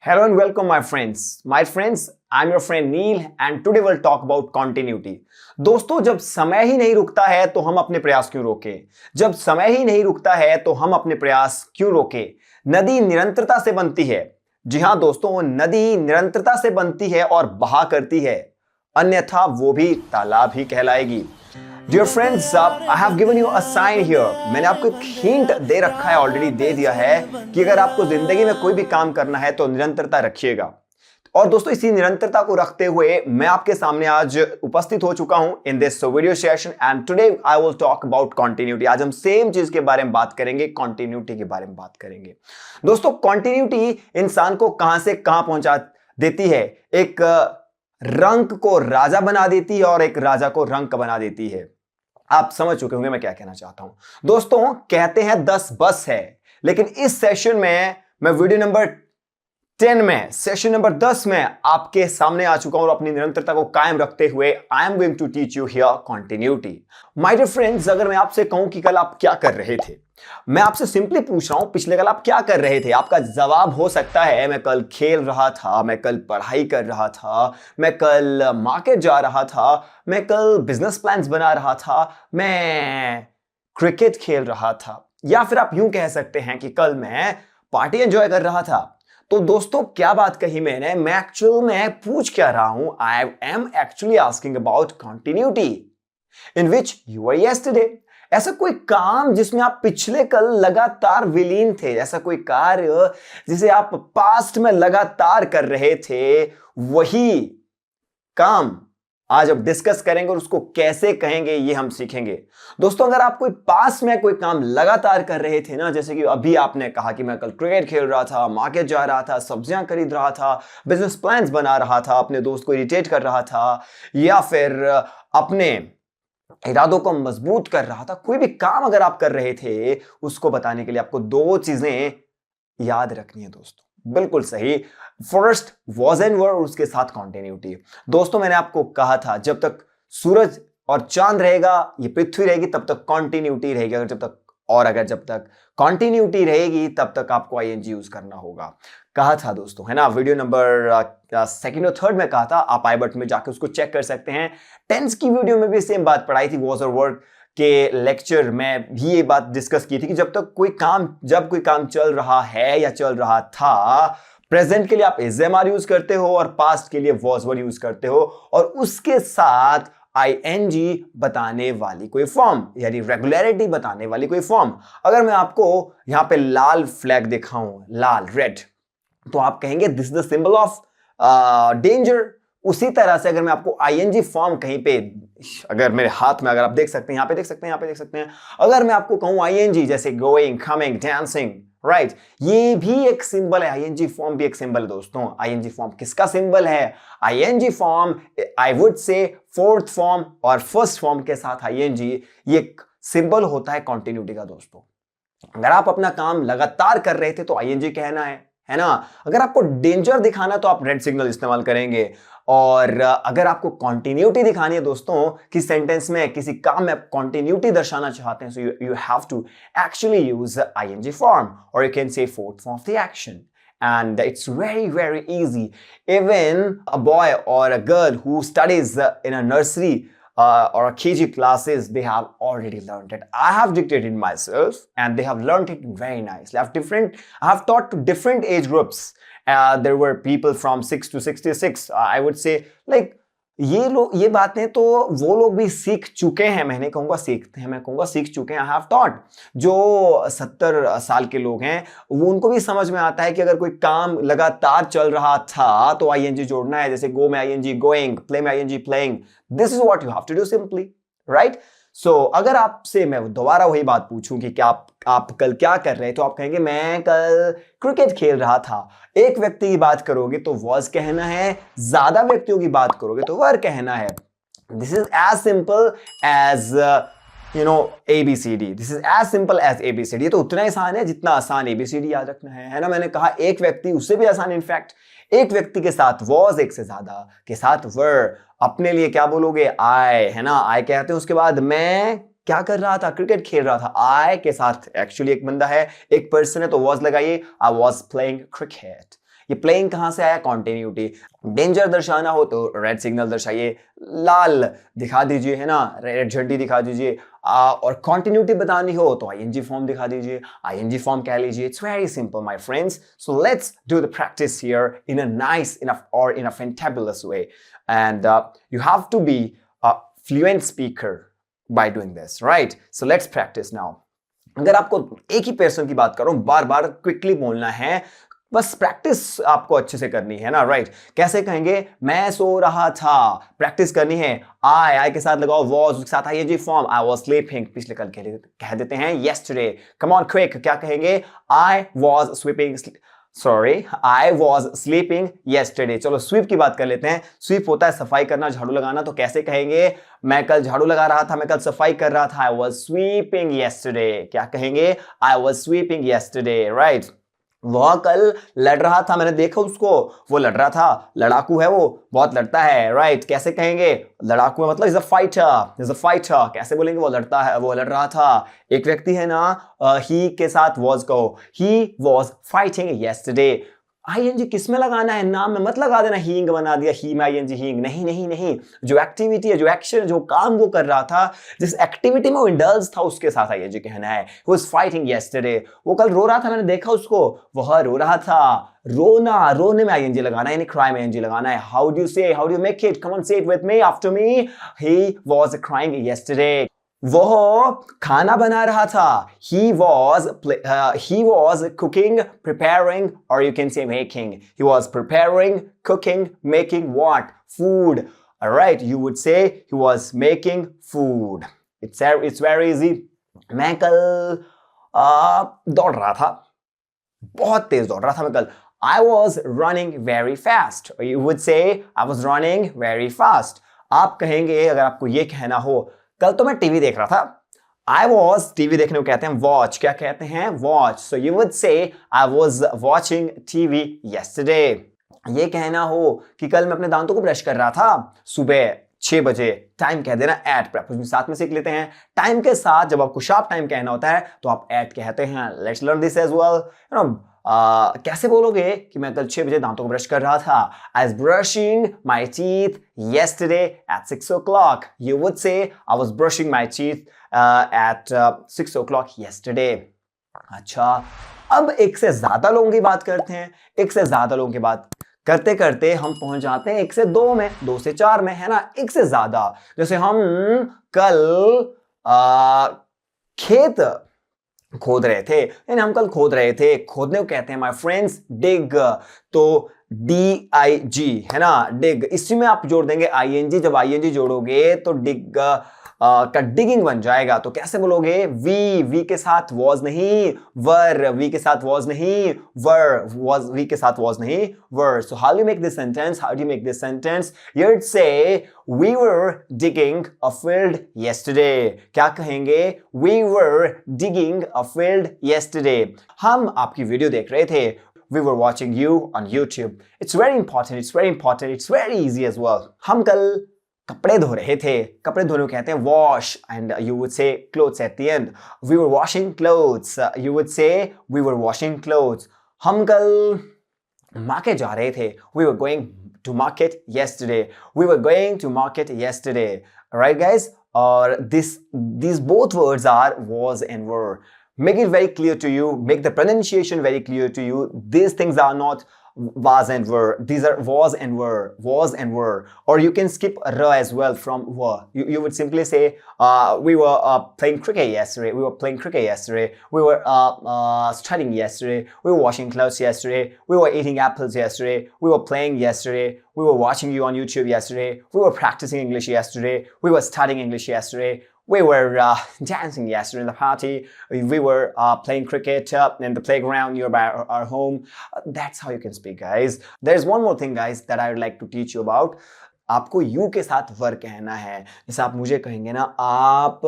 Hello and welcome, my friends. My friends, I'm your friend Neil and today we'll talk about continuity. दोस्तों, जब समय ही नहीं रुकता है तो हम अपने प्रयास क्यों रोकें? जब समय ही नहीं रुकता है तो हम अपने प्रयास क्यों रोकें? नदी निरंतरता से बनती है। जी हां दोस्तों, नदी निरंतरता से बनती है और बहा करती है, अन्यथा वो भी तालाब ही कहलाएगी। Dear friends, I have given you a sign here. मैंने आपको एक हिंट दे रखा है, ऑलरेडी दे दिया है कि अगर आपको जिंदगी में कोई भी काम करना है तो निरंतरता रखिएगा। और दोस्तों, इसी निरंतरता को रखते हुए मैं आपके सामने आज उपस्थित हो चुका हूं in this video session and today I will talk about continuity. आज हम सेम चीज के बारे में बात करेंगे, कंटिन्यूटी के बारे में बात करेंगे। दोस्तों, कंटिन्यूटी इंसान को कहां से कहां पहुंचा देती है। एक रंक को राजा बना देती है और एक राजा को रंक बना देती है। आप समझ चुके होंगे मैं क्या कहना चाहता हूं। दोस्तों, कहते हैं 10 बस है, लेकिन इस सेशन में मैं वीडियो नंबर 10 में, सेशन नंबर 10 में आपके सामने आ चुका हूं और अपनी निरंतरता को कायम रखते हुए I am going to teach you here continuity. My dear friends, अगर मैं आपसे कहूं कि कल आप क्या कर रहे थे, मैं आपसे सिंपली पूछ रहा हूं पिछले कल आप क्या कर रहे थे। आपका जवाब हो सकता है मैं कल खेल रहा था, मैं कल पढ़ाई कर रहा था, मैं कल मार्केट जा रहा था, मैं कल बिजनेस प्लान्स बना रहा था, मैं क्रिकेट खेल रहा था, या फिर आप यूं कह सकते हैं कि कल मैं पार्टी एंजॉय कर रहा था। तो दोस्तों, क्या बात कही मैंने? मैं एक्चुअल में पूछ क्या रहा हूं? I am actually asking about continuity in which you were yesterday. ऐसा कोई काम जिसमें आप पिछले कल लगातार विलीन थे, ऐसा कोई कार्य जिसे आप पास्ट में लगातार कर रहे थे, वही काम आज अब डिस्कस करेंगे और उसको कैसे कहेंगे ये हम सीखेंगे। दोस्तों, अगर आप कोई पास में कोई काम लगातार कर रहे थे ना, जैसे कि अभी आपने कहा कि मैं कल क्रिकेट खेल रहा था, मार्केट जा रहा था, सब्जियां खरीद रहा था, बिजनेस प्लान्स बना रहा था, अपने दोस्त को इरिटेट कर रहा था, या फिर अपने इरादों को मजबूत कर रहा था। कोई भी काम अगर आप कर रहे थे, उसको बताने के लिए आपको दो चीजें याद रखनी है दोस्तों। बिल्कुल सही। फर्स्ट वॉज एंड वर, और उसके साथ कंटिन्यूटी। दोस्तों, मैंने आपको कहा था जब तक सूरज और चांद रहेगा, ये पृथ्वी रहेगी, तब तक कंटिन्यूटी रहेगी। अगर जब तक कंटिन्यूटी रहेगी तब तक आपको आईएनजी यूज करना होगा। कहा था दोस्तों, है ना, वीडियो नंबर सेकंड और थर्ड में कहा था। आप आई बटन में जाकर उसको चेक कर सकते हैं। टेंस की वीडियो में भी सेम बात पढ़ाई थी। वॉज और वर्ड के लेक्चर में भी ये बात डिस्कस की थी कि जब कोई काम चल रहा है या चल रहा था, प्रेजेंट के लिए आप इज एम आर यूज करते हो और पास्ट के लिए वॉज वर यूज करते हो, और उसके साथ आईएनजी बताने वाली कोई फॉर्म, यानी रेगुलरिटी बताने वाली कोई फॉर्म। अगर मैं आपको यहां पे लाल फ्लैग दिखाऊं, लाल रेड, तो आप कहेंगे this is the symbol of danger. उसी तरह से अगर मैं आपको आईएनजी फॉर्म कहीं पे, अगर मेरे हाथ में, अगर आप देख सकते हैं, यहां पे देख सकते हैं, यहां पे देख सकते हैं, अगर मैं आपको कहूं आईएनजी, जैसे गोइंग, कमिंग, डांसिंग, राइट, ये भी एक सिंबल है। आईएनजी फॉर्म भी एक सिंबल है दोस्तों। आईएनजी फॉर्म किसका सिंबल है? ING form, I would say fourth form और फर्स्ट फॉर्म के साथ आईएनजी, ये सिंबल होता है कंटिन्यूटी का दोस्तों। अगर आप अपना काम लगातार कर रहे थे तो आईएनजी कहना है ना। अगर आपको डेंजर दिखाना तो आप रेड सिग्नल इस्तेमाल करेंगे, और अगर आपको कंटिन्यूटी दिखानी है दोस्तों, कि सेंटेंस में, किसी काम में आप कंटिन्यूटी दर्शाना चाहते हैं, so you have to actually use ING form, और you can say fourth form of the action. And it's very, very easy. Even a boy or a girl who studies in a nursery or a KG classes, they have already learned it. I have dictated myself and they have learned it very nicely. I have taught to different age groups. There were people from 6 to 66. I would say, like, ये बातें तो वो लोग भी सीख चुके हैं। मैं नहीं कहूंगा सीखते हैं, मैं कहूंगा सीख चुके हैं। I have taught. जो 70 साल के लोग हैं, वो उनको भी समझ में आता है कि अगर कोई काम लगातार चल रहा था तो आईएनजी जोड़ना है। जैसे गो में आईएनजी गोइंग, प्ले में ING playing. This is what you have to do simply, right. So अगर आपसे मैं दोबारा वही बात पूछूं कि क्या आप कल क्या कर रहे हैं, तो आप कहेंगे मैं कल क्रिकेट खेल रहा था। एक व्यक्ति की बात करोगे तो वॉज कहना है, ज्यादा व्यक्तियों की बात करोगे तो वर कहना है। This is as simple as ABCD. This is as simple as ABCD. ये तो उतना आसान है जितना आसान ABCD याद रखना है ना। मैंने कहा एक व्यक्ति, उससे भी आसान। इनफैक्ट एक व्यक्ति के साथ वॉज, एक से ज्यादा के साथ वर। अपने लिए क्या बोलोगे? आई, है ना, आई कहते हैं। उसके बाद मैं क्या कर रहा था? क्रिकेट खेल रहा था। आई के साथ एक्चुअली एक बंदा है, एक पर्सन है, तो वॉज लगाइए, आई वॉज प्लेइंग क्रिकेट। ये प्लेइंग कहां से आया? कॉन्टिन्यूटी। डेंजर दर्शाना हो तो रेड सिग्नल दर्शाइए, लाल दिखा दीजिए, है ना, रेड झंडी दिखा दीजिए। और कॉन्टिन्यूटी बतानी हो तो आईएनजी फॉर्म दिखा दीजिए, आईएनजी फॉर्म कह लीजिए। It's very simple my friends, so let's do the practice here in a nice enough और in a fantabulous way, and you have to be a fluent speaker by doing this, right? So let's practice now. अगर आपको एक ही person की बात करूं, बार बार quickly बोलना है, बस प्रैक्टिस आपको अच्छे से करनी है ना, राइट? कैसे कहेंगे? मैं सो रहा था, प्रैक्टिस करनी है। आई के साथ लगाओ वॉज, उसके साथ ING form, I was sleeping, पिछले कल कह देते हैं yesterday. कम ऑन क्विक, क्या कहेंगे? I was sweeping, sorry, I was sleeping yesterday. चलो स्वीप की बात कर लेते हैं। स्वीप होता है सफाई करना, झाड़ू लगाना, तो कैसे कहेंगे? मैं कल झाड़ू लगा रहा था, मैं कल सफाई कर रहा था, आई वॉज स्वीपिंग yesterday. क्या कहेंगे? I was sweeping yesterday, right? वह कल लड़ रहा था, मैंने देखा उसको, वो लड़ रहा था, लड़ाकू है वो, बहुत लड़ता है, राइट? कैसे कहेंगे? लड़ाकू है मतलब is a fighter, is a fighter. कैसे बोलेंगे? वो लड़ता है, वो लड़ रहा था। एक व्यक्ति है ना, ही के साथ वॉज कहो, he was fighting yesterday. ING किस में लगाना है? नाम में मत लगा देना, हींग बना दिया, ही में आईएनजी हींग, नहीं नहीं नहीं। जो एक्टिविटी है, जो एक्शन, जो काम वो कर रहा था, जिस एक्टिविटी में वो इंडल्ज था, उसके साथ आईएनजी कहना है। He was fighting yesterday. वो कल रो रहा था, मैंने देखा उसको, वह रो रहा था। रोना, रोने में आईएनजी लगाना है, यानी क्राई में आईएनजी लगाना है। How do you say? How do you make it? Come on, say it with me after me. He was crying yesterday. वह खाना बना रहा था, he was cooking, preparing, or you can say making. He was preparing, cooking, making what? Food. All right, you would say he was making food. It's very easy. मैं कल दौड़ रहा था, बहुत तेज दौड़ रहा था मैं कल। I was running very fast. Or you would say I was running very fast. आप कहेंगे, अगर आपको ये कहना हो, कल तो मैं टीवी देख रहा था, I was, टीवी देखने को कहते हैं वॉच, क्या कहते हैं? Watch. So you would say I was watching TV yesterday. ये कहना हो कि कल मैं अपने दांतों को ब्रश कर रहा था सुबह 6 बजे, टाइम कह देना एट, प्रपोजिशन साथ में सीख लेते हैं। टाइम के साथ जब आपको शार्प टाइम कहना होता है तो आप एट कहते हैं। Let's learn this as well, you know. कैसे बोलोगे कि मैं कल 6 बजे दांतों को ब्रश कर रहा था? I was brushing my teeth yesterday at 6 o'clock. You would say I was brushing my teeth at 6 o'clock yesterday. अच्छा, अब एक से ज्यादा लोगों की बात करते हैं। एक से ज्यादा लोगों की बात करते करते हम पहुंच जाते हैं 1 से 2 में, 2 से 4 में, है ना? एक से ज्यादा, जैसे हम कल खेत खोद रहे थे, यानी हम कल खोद रहे थे। खोदने को कहते हैं माय फ्रेंड्स डिग, तो DIG, है ना, डिग। इसी में आप जोड़ देंगे आईएनजी, जब आईएनजी जोड़ोगे तो डिग का डिगिंग बन जाएगा। तो कैसे बोलोगे? वी के साथ वॉज नहीं, वर, वी के साथ वॉज नहीं, वर, वॉज, वी के साथ वॉज नहीं, were. So how do you make this sentence? How do you make this sentence? You'd say we were digging a field yesterday. क्या कहेंगे? We were digging a field yesterday. हम आपकी video देख रहे थे, we were watching you on YouTube. It's very important, it's very important, it's very easy as well. हम कल कपड़े धो रहे थे, कपड़े धोने को कहते हैं wash, and you would say clothes at the end. We were washing clothes. You would say we were washing clothes. हम कल मार्केट जा रहे थे, we were going to market yesterday. We were going to market yesterday. Alright guys? Or these both words are was and were. Make it very clear to you, make the pronunciation very clear to you. These things are not was and were. These are was and were, was and were. Or you can skip r as well from were. You would simply say, we were playing cricket yesterday. We were playing cricket yesterday. We were studying yesterday. We were washing clothes yesterday. We were eating apples yesterday. We were playing yesterday. We were watching you on YouTube yesterday. We were practicing English yesterday. We were studying English yesterday. We were dancing yesterday in the party. We were playing cricket in the playground nearby our home. That's how you can speak, guys. There's one more thing, guys, that I would like to teach you about. आपको you के साथ वर कहना है। जैसे आप मुझे कहेंगे ना, आप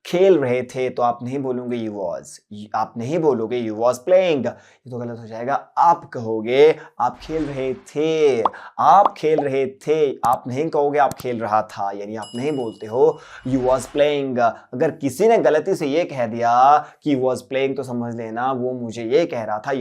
खेल रहे थे तो आप नहीं बोलोगे you was, आप नहीं बोलोगे you was playing, ये तो गलत हो जाएगा। आप कहोगे आप खेल रहे थे, आप खेल रहे थे, आप नहीं कहोगे आप खेल रहा था, यानी आप नहीं बोलते हो you was playing। अगर किसी ने गलती से ये कह दिया कि was playing तो समझ लेना वो मुझे ये कह रहा था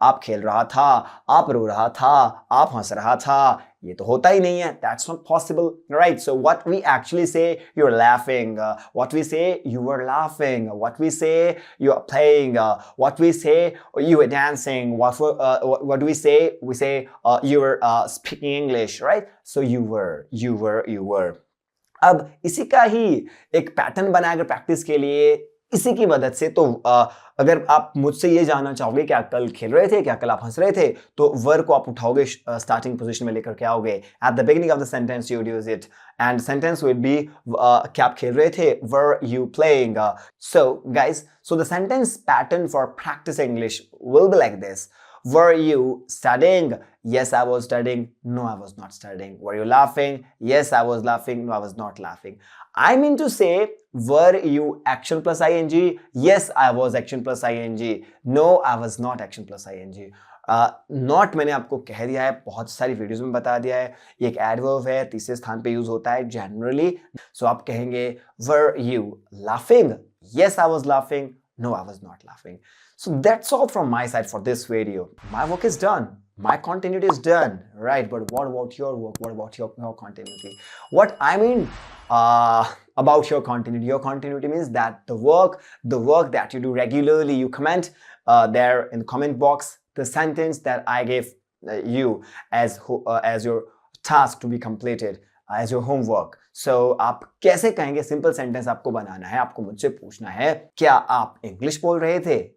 आप खेल रहा था, आप रो रहा था, आप हंस रहा था, ये तो होता ही नहीं है। That's not possible, right? So what we actually say, you're laughing. What we say, you were laughing. What we say, you are playing. What we say, you were dancing. What do we say? We say you were speaking English, right? So you were. अब इसी का ही एक pattern बनाएगा practice के लिए इसी की मदद से। तो अगर आप मुझसे ये जानना चाहोगे क्या कल खेल रहे थे, क्या कल आप हंस रहे थे, तो वर को आप उठाओगे स्टार्टिंग पोजीशन में लेकर के आओगे। At the beginning of the sentence you use it and sentence will be क्या आप खेल रहे थे, were you playing. So guys, so the sentence pattern for practice English will be like this. Were you studying? Yes, I was studying. No, I was not studying. Were you laughing? Yes, I was laughing. No, I was not laughing. I mean to say, were you action plus ing? Yes, I was action plus ing. No, I was not action plus ing. Not मैंने आपको कह दिया है, बहुत सारी videos में बता दिया है। ये एक एडवर्ब है, तीसरे स्थान पे यूज होता है जनरली। सो आप कहेंगे were you laughing? Yes, I was laughing. No, I was not laughing. So that's all from my side for this video. My work is done. My continuity is done, right? But what about your work? What about your continuity? What I mean about your continuity. Your continuity means that the work that you do regularly, you comment there in the comment box the sentence that I gave you as your task to be completed. As your homework. So आप कैसे कहेंगे? Simple sentence आपको बनाना है, आपको मुझसे पूछना है क्या आप इंग्लिश बोल रहे थे